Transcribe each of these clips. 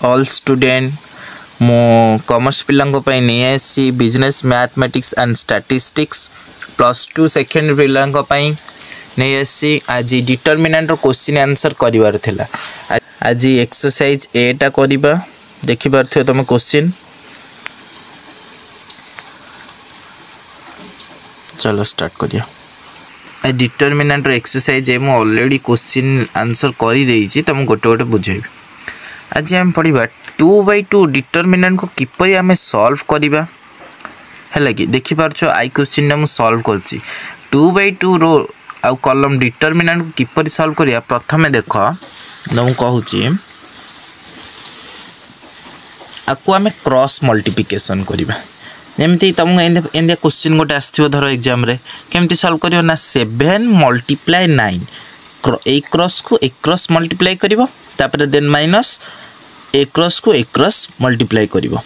All student मो commerce पिलांको पई नहीं आसी business mathematics and statistics +2 second पिलांको पई नहीं आसी आज डिटरमिनेंट रो क्वेश्चन आंसर करिवार थिला। आज एक्सरसाइज एटा करिबा देखि पारथियो तुम क्वेश्चन। चलो स्टार्ट करिया। डिटरमिनेंट रो एक्सरसाइज है मु ऑलरेडी क्वेश्चन आंसर करि देइछि तुम गोटे गोटे बुझेबी। आज हम पढ़िबा 2/2 डिटरमिनेंट को किपरि हमें सॉल्व करिबा हैला कि देखि पारछो आई क्वेश्चन ना मु सॉल्व करछि 2/2 रो आ कॉलम डिटरमिनेंट को किपरि सॉल्व करिया। प्रथमे देखो न कहूची आकु हमें क्रॉस मल्टीप्लिकेशन करिबा। जेमती तुमको इंडिया क्वेश्चन गोटे आसथिबो धरो एग्जाम रे केमती सॉल्व करियो ना 7 × 9 ए क्रॉस को ए क्रॉस मल्टीप्लाई करिवो तापर देन माइनस ए क्रॉस को ए क्रॉस मल्टीप्लाई करिवो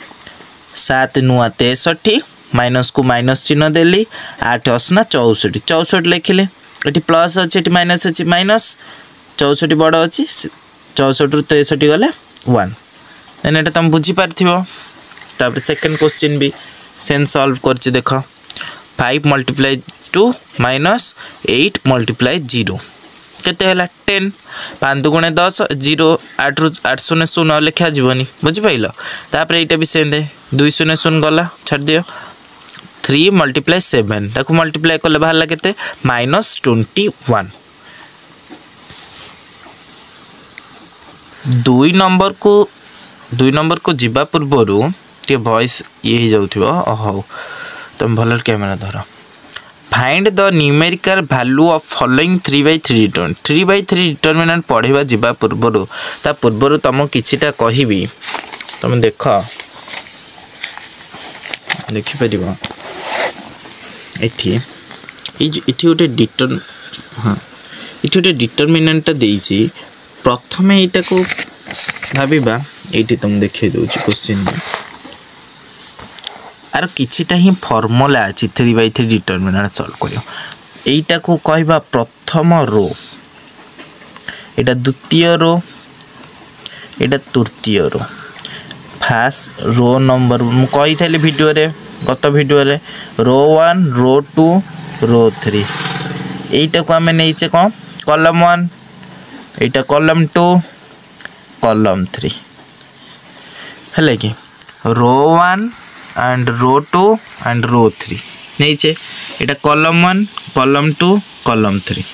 7 नुआ 63 माइनस को माइनस चिन्ह देली 8 असना 64 64 लिखिले एटी प्लस अछि एटी माइनस अछि माइनस 64 बड़ अछि 64 रु 63 गले 1 देन एटा तुम बुझी पारथिबो। तापर सेकंड क्वेश्चन भी सेन सॉल्व करछि देखो 5 × 2 माइनस 8 × 0 केते हला 10 5 × 10 0 8 रु 8 0 0 लिखा जीवनी बुझी पाइलो। तापर एटा भी सेंदे 2 0 0 गला छाड़ दियो 3 × 7 ताको मल्टीप्लाई करले बाहरला केते -21। 2 नंबर को जिबा पूर्वरु टे वॉइस ये ही जाउथिबो हो तुम भल कैमरा धर। Find the numerical value of following 3/3 determinant 3/3 determinant पढ़िबा जिबा पूर्वरु ता पूर्वरु तुम किछिटा कहिबी तुम देखि परिबो एठी गोटे डिटरमिनेंट देइछि। प्रथमे एटा को भाबिबा एठी तुम देखै दोछि क्वेश्चन में आर किछिटा ही फॉर्मूला अछि 3/3 डिटरमिनेंट सॉल्व करियो। एटा को कहबा प्रथम रो एटा द्वितीय रो एटा तृतीय रो फर्स्ट रो नंबर मु कहि थले वीडियो रे गत वीडियो रे रो 1 रो 2 रो 3 एटा को हमें नैचे को कॉलम 1 एटा कॉलम 2 कॉलम 3 हले कि रो 1 and row 2 and row 3 नैचे Etah column 1 column 2 column 3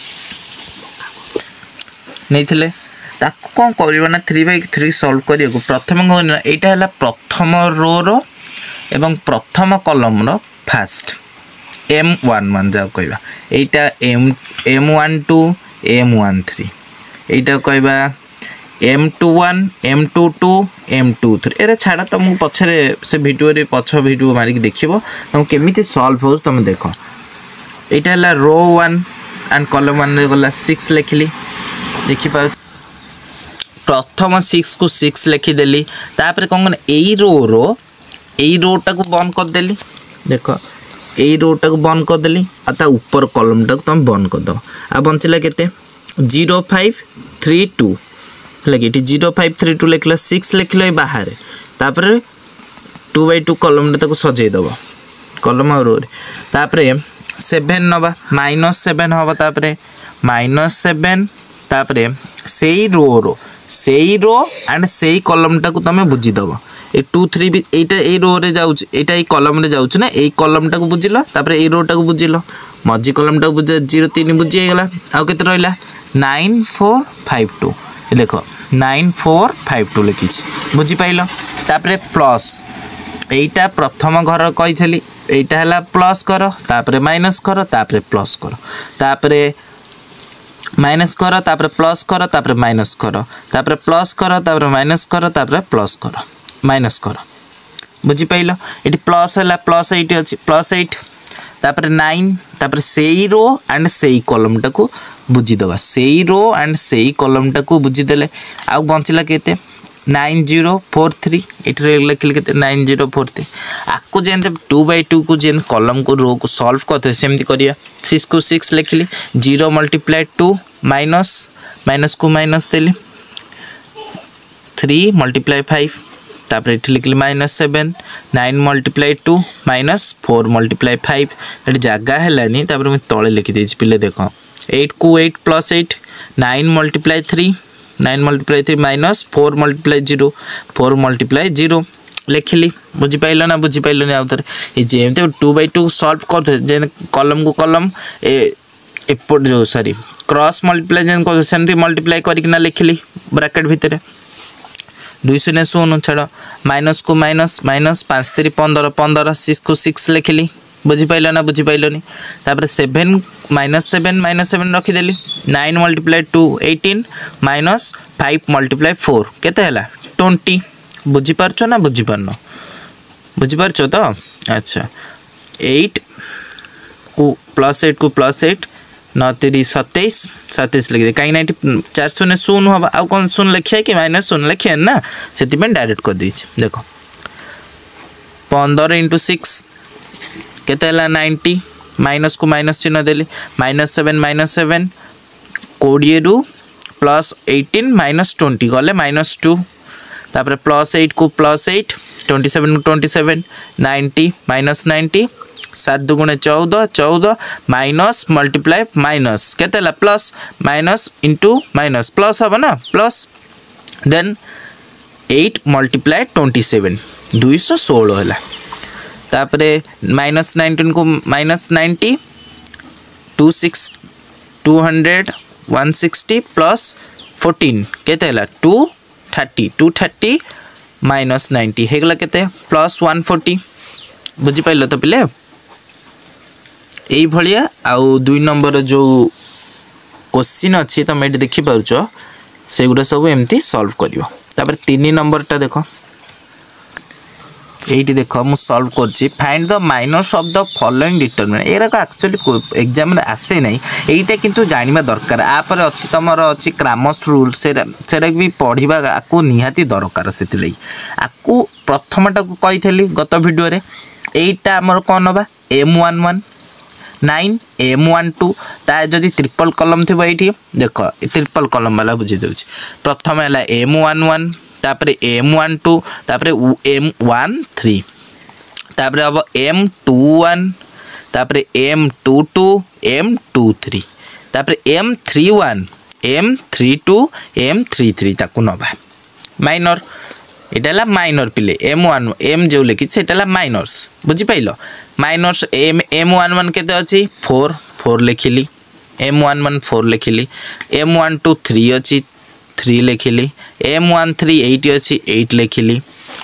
नैथिले ताको कोन करबा ना 3/3 सॉल्व करियो को प्रथम कोन एटा हला प्रथम रो रो एवं प्रथम कॉलम रो फर्स्ट M11 जाओ कहबा एटा M12 M13 एटा कहबा M21 M22 M23 एरे छाड़ा तुम पछरे से वीडियो रे पछ वीडियो मारी के देखिबो तुम केमिति सॉल्व हो तुम देखो। एटा हला रो 1 एंड कॉलम 1 रे गला 6 लिखली देखि पा प्रथम 6 को 6 लिखि देली तापर कोन एई रोटा को बंद कर देली देखो एई रोटा को बंद कर देली आ ता ऊपर कॉलम टा को तुम बंद कर दो आ बंचला केते 0532 लगे 0532 लिखल 6 लिखल बाहर तापर 2/2 कॉलम रे ताको सजै दबो कॉलम और रो तापर 7 नबा -7 होबा तापर -7 तापर सेई रो एंड सेई कॉलम टा को तमे बुझी दबो ए 2 3 भी एटा ए रो रे जाउछ एटा ए कॉलम रे जाउछ ना ए कॉलम टा को बुझिलो तापर ए रो टा को बुझिलो मझी कॉलम टा को बुझ 0 3 बुझी हे गेला आ केते रहला 9452 देखो 9452 लिखी बुझी पाइल। तापर प्लस एटा प्रथम घर कहिथली एटा हला प्लस करो तापर माइनस करो तापर प्लस करो तापर माइनस करो तापर प्लस करो तापर माइनस करो तापर प्लस करो तापर माइनस करो तापर प्लस करो माइनस करो बुझी पाइल। एटी प्लस हला प्लस 8 अछि प्लस 8 तापर 9 तापर सेई रो एंड सेई कॉलम टा को बुझी दबा सेई रो एंड सेई कॉलम टा को बुझी देले आ बंचला केते 9043 एटरे लिखल केते 9043 आको जेंते 2/2 को जेन कॉलम को रो को सॉल्व करते सेमती करिया 6 को 6 लिखली 0 × 2 माइनस को माइनस देली 3 मल्टीप्लाई 5 तापर ये लिखली -7 9 मल्टीप्लाई 2 -4 मल्टीप्लाई 5 ये जगह है तापर मुझे तले लिखी देछि पिले देख 8 को 8 + 8 9 मल्टीप्लाई 3 -4 मल्टीप्लाई 0 4 मल्टीप्लाई 0 लिखिली बुझीपाल ना बुझीपाल आउ थे ये जमी 2/2 सॉल्व कर कलम को कलम एपट जो सॉरी क्रॉस मल्टीप्लाई सेमती मल्टीप्लाई करना लिखिली ब्रैकेट भितर 2 0 0 छाड़ माइनस को माइनस माइनस 5 3 15 15 6 को 6 लिखिली बुझीपाल ना बुझीपालनी तापर 7 -7 रखीदेली 9 मल्टीप्लाई 2 18 -5 मल्टीप्लाई 4 केते हला 20 बुझीपारछ ना बुझीपारन बुझीपारछ तो अच्छा 8 को +8 को +8 9 3 27 27 लिखिदे कहीं ना 4 0 0 हम आउ कौन शून्य लिखिया कि -0 लिखिया ना से डायरेक्ट कर दी देख 15 × 6 केते हला 90 माइनस को माइनस चिन्ह देली -7 20 रु +18 -20 गले -2 तापर +8 को +8 27 को 27 90 -90 7 2 × 14 14 माइनस मल्टीप्लाई माइनस केते हला plus minus into minus plus हम ना प्लस देन 8 मल्टीप्लाई 27 216 हला तापरे -19 को -90 200 160 प्लस 14 केते हला 230 -90 हेगला केते प्लस 140 बुझी पाइलो तो पिले यही भलिया आउ 2 नंबर जो क्वेश्चन अच्छी तुम ये देखी पार्छ से गुड़ा सब एमती सॉल्व करियो तापर 3 नंबरटा देखो एटी देख मु सॉल्व करछि find the minus of the following determinant era को एक्चुअली एग्जाम में आसे नहीं एटा किंतु जानिबा दरकार आ पर अछि तमर अछि क्रामस रूल सेरा भी पढिबा आकु निहाती दरकार सेति आकु प्रथमटा को कहिथली गत वीडियो रे एटा हमर कोन बा m11 9 m12 ता जदि ट्रिपल कॉलम थिबा एठी देख ट्रिपल कॉलम वाला बुझी देउछि प्रथम हला m11 तापरे m12 तापरे m13 तापरे अब m21 तापरे m22 m23 तापरे m31 m32 m33 ताकु नबा माइनर एटाला माइनर पिले m1 m जो लेखि सेटाला माइनर्स बुझी पाइलो माइनर्स m11 केते अछि 4 4 लिखिली m11 4 लिखिली m12 3 अछि 3 लिखिली m13 8 अछि 8 लिखिली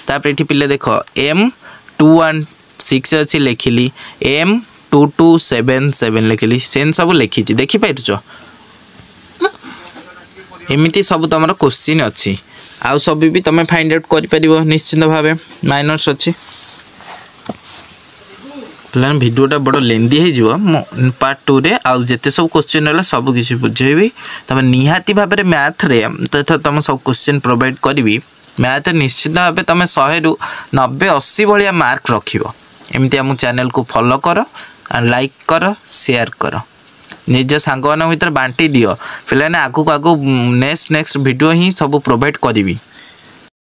तापर एठी पिले देखो m21 6 अछि लिखिली m22 7 7 लिखिली सेन सब लिखि छी देखि पाइछो एमिति सब तमरा क्वेश्चन अछि आउ सब भी तमे फाइंड आउट करि परिबो निश्चित भाबे माइनर्स अछि प्लान वीडियोटा बड़ लेंदी है जीव पार्ट 2 रे आउ जेते सब क्वेश्चन रहला सब किछि बुझेबी तमे निहाती भाबे मैथ रे तथा तम सब क्वेश्चन प्रोवाइड करबी मैथ निश्चित भाबे तमे 100 रु 90 80 भलिया मार्क रखिबो एमिति हम चैनल को फॉलो करो और लाइक करो शेयर करो निज सांगवान भीतर बांटी दियो फिलहाल आगु नेक्स्ट वीडियो ही सब प्रोवाइड करी।